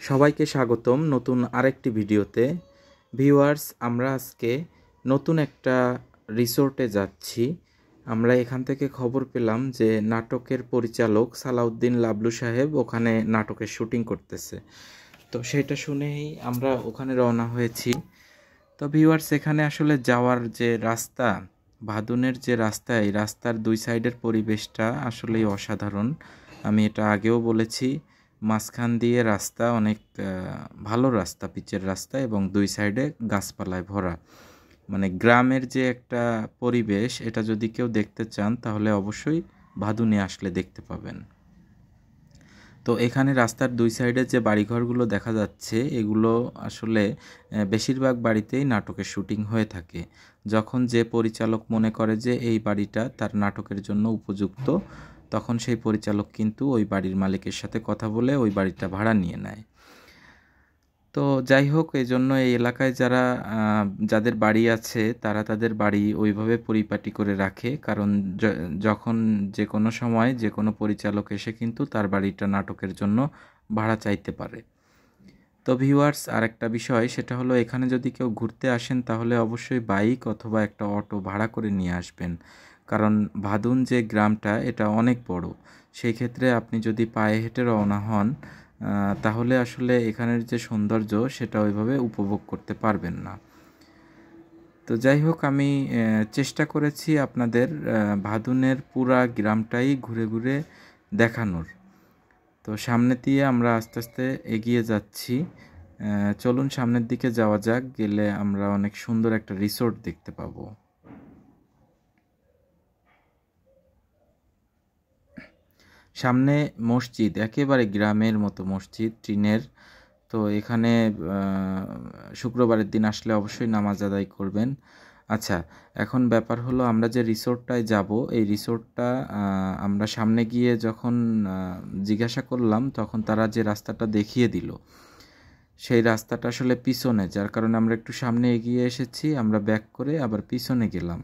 সবাইকে স্বাগতম নতুন আরেকটি ভিডিওতে। ভিউয়ার্স, আমরা আজকে নতুন একটা রিসোর্টে যাচ্ছি। আমরা এখান থেকে খবর পেলাম যে নাটকের পরিচালক সালাউদ্দিন লাবলু সাহেব ওখানে নাটকের শুটিং করতেছে। তো সেটা শুনেই আমরা ওখানে রওনা হয়েছি। তো ভিউয়ার্স, এখানে আসলে যাওয়ার যে রাস্তা, ভাদুনের যে রাস্তা, এই রাস্তার দুই সাইডের পরিবেশটা আসলেই অসাধারণ। আমি এটা আগেও বলেছি, মাঝখান দিয়ে রাস্তা অনেক ভালো রাস্তা, পিচের রাস্তা, এবং দুই সাইডে গাছপালায় ভরা। মানে গ্রামের যে একটা পরিবেশ, এটা যদি কেউ দেখতে চান তাহলে অবশ্যই ভাদুনে আসলে দেখতে পাবেন। তো এখানে রাস্তার দুই সাইডে যে বাড়িঘরগুলো দেখা যাচ্ছে, এগুলো আসলে বেশিরভাগ বাড়িতেই নাটকের শুটিং হয়ে থাকে। যখন যে পরিচালক মনে করে যে এই বাড়িটা তার নাটকের জন্য উপযুক্ত, তখন সেই পরিচালক কিন্তু ওই বাড়ির মালিকের সাথে কথা বলে ওই বাড়িটা ভাড়া নিয়ে নেয়। তো যাই হোক, এই জন্য এই এলাকায় যাদের বাড়ি আছে তারা তাদের বাড়ি ওইভাবে পরিপাটি করে রাখে, কারণ যখন যে কোনো সময় যে কোনো পরিচালক এসে কিন্তু তার বাড়িটা নাটকের জন্য ভাড়া চাইতে পারে। তো ভিউয়ার্স, আরেকটা বিষয় সেটা হলো, এখানে যদি কেউ ঘুরতে আসেন তাহলে অবশ্যই বাইক অথবা একটা অটো ভাড়া করে নিয়ে আসবেন, কারণ ভাদুন যে গ্রামটা এটা অনেক বড়। সেই ক্ষেত্রে আপনি যদি পায়ে হেঁটে রওনা হন তাহলে আসলে এখানের যে সৌন্দর্য সেটা ওইভাবে উপভোগ করতে পারবেন না। তো যাই হোক, আমি চেষ্টা করেছি আপনাদের ভাদুনের পুরা গ্রামটাই ঘুরে ঘুরে দেখানোর। তো সামনে দিয়ে আমরা আস্তে আস্তে এগিয়ে যাচ্ছি। চলুন সামনের দিকে যাওয়া যাক, গেলে আমরা অনেক সুন্দর একটা রিসোর্ট দেখতে পাবো। সামনে মসজিদ, একেবারে গ্রামের মতো মসজিদ, টিনের। তো এখানে শুক্রবারের দিন আসলে অবশ্যই নামাজ আদায় করবেন। আচ্ছা, এখন ব্যাপার হলো, আমরা যে রিসোর্টটায় যাব, এই রিসোর্টটা আমরা সামনে গিয়ে যখন জিজ্ঞাসা করলাম, তখন তারা যে রাস্তাটা দেখিয়ে দিল সেই রাস্তাটা আসলে পিছনে, যার কারণে আমরা একটু সামনে এগিয়ে এসেছি, আমরা ব্যাক করে আবার পিছনে গেলাম।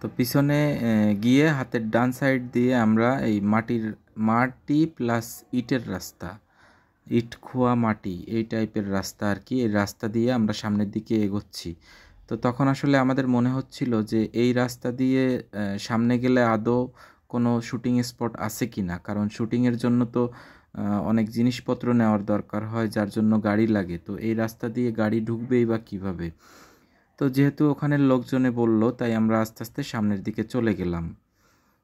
তো পিছনে গিয়ে হাতের ডান সাইড দিয়ে আমরা এই মাটি প্লাস ইটের রাস্তা, ইট খোয়া মাটি, এই টাইপের রাস্তা আর কি, এই রাস্তা দিয়ে আমরা সামনের দিকে এগোচ্ছি। তো তখন আসলে আমাদের মনে হচ্ছিল যে এই রাস্তা দিয়ে সামনে গেলে আদৌ কোনো শুটিং স্পট আছে কি না, কারণ শুটিংয়ের জন্য তো অনেক জিনিসপত্র নেওয়ার দরকার হয়, যার জন্য গাড়ি লাগে। তো এই রাস্তা দিয়ে গাড়ি ঢুকবেই বা কীভাবে? তো যেহেতু ওখানের লোকজনে বলল, তাই আমরা আস্তে আস্তে সামনের দিকে চলে গেলাম।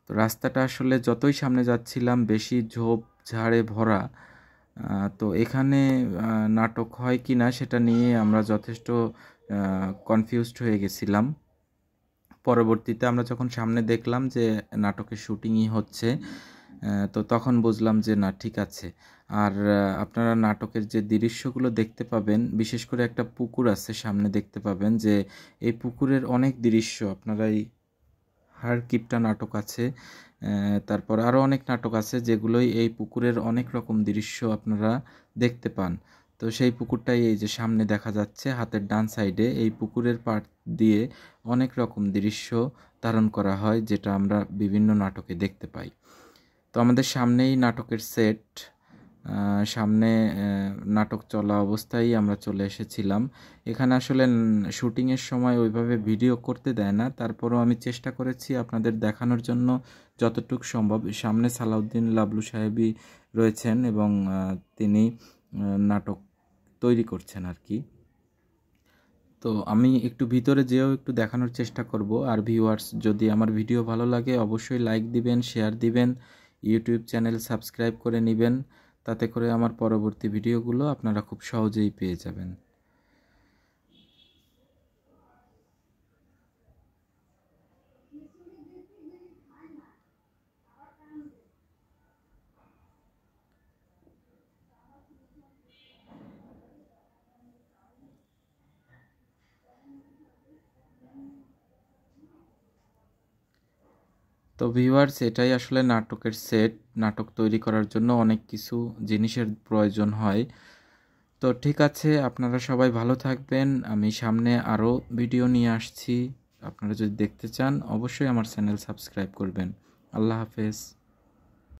তো রাস্তাটা আসলে যতই সামনে যাচ্ছিলাম বেশি ঝোপ ঝাড়ে ভরা। তো এখানে নাটক হয় কি না সেটা নিয়ে আমরা যথেষ্ট কনফিউজড হয়ে গেছিলাম। পরবর্তীতে আমরা যখন সামনে দেখলাম যে নাটকের শুটিংই হচ্ছে, তো তখন বুঝলাম যে না, ঠিক আছে। আর আপনারা নাটকের যে দৃশ্যগুলো দেখতে পাবেন, বিশেষ করে একটা পুকুর আছে সামনে, দেখতে পাবেন যে এই পুকুরের অনেক দৃশ্য আপনারা, এই হাড়কিপ্টা নাটক আছে, তারপর আরও অনেক নাটক আছে যেগুলোই এই পুকুরের অনেক রকম দৃশ্য আপনারা দেখতে পান। তো সেই পুকুরটাই এই যে সামনে দেখা যাচ্ছে হাতের ডান সাইডে, এই পুকুরের পাড় দিয়ে অনেক রকম দৃশ্য ধারণ করা হয়, যেটা আমরা বিভিন্ন নাটকে দেখতে পাই। তো আমাদের সামনেই নাটকের সেট, সামনে নাটক চলা অবস্থায় আমরা চলে এসেছিলাম। এখানে আসলে শুটিংয়ের সময় ওইভাবে ভিডিও করতে দেয় না, তারপরও আমি চেষ্টা করেছি আপনাদের দেখানোর জন্য যতটুকু সম্ভব। সামনে সালাউদ্দিন লাবলু সাহেবই রয়েছেন এবং তিনি নাটক তৈরি করছেন আর কি। তো আমি একটু ভিতরে যেও একটু দেখানোর চেষ্টা করব। আর ভিউয়ার্স, যদি আমার ভিডিও ভালো লাগে অবশ্যই লাইক দিবেন, শেয়ার দিবেন, ইউটিউব চ্যানেল সাবস্ক্রাইব করে নেবেন, তাতে করে আমার পরবর্তী ভিডিওগুলো আপনারা খুব সহজেই পেয়ে যাবেন। তো ভিউয়ার্স, এটাই আসলে নাটকের সেট। নাটক তৈরি করার জন্য অনেক কিছু জিনিসের প্রয়োজন হয়। তো ঠিক আছে, আপনারা সবাই ভালো থাকবেন। আমি সামনে আরও ভিডিও নিয়ে আসছি। আপনারা যদি দেখতে চান অবশ্যই আমার চ্যানেল সাবস্ক্রাইব করবেন। আল্লাহ হাফেজ।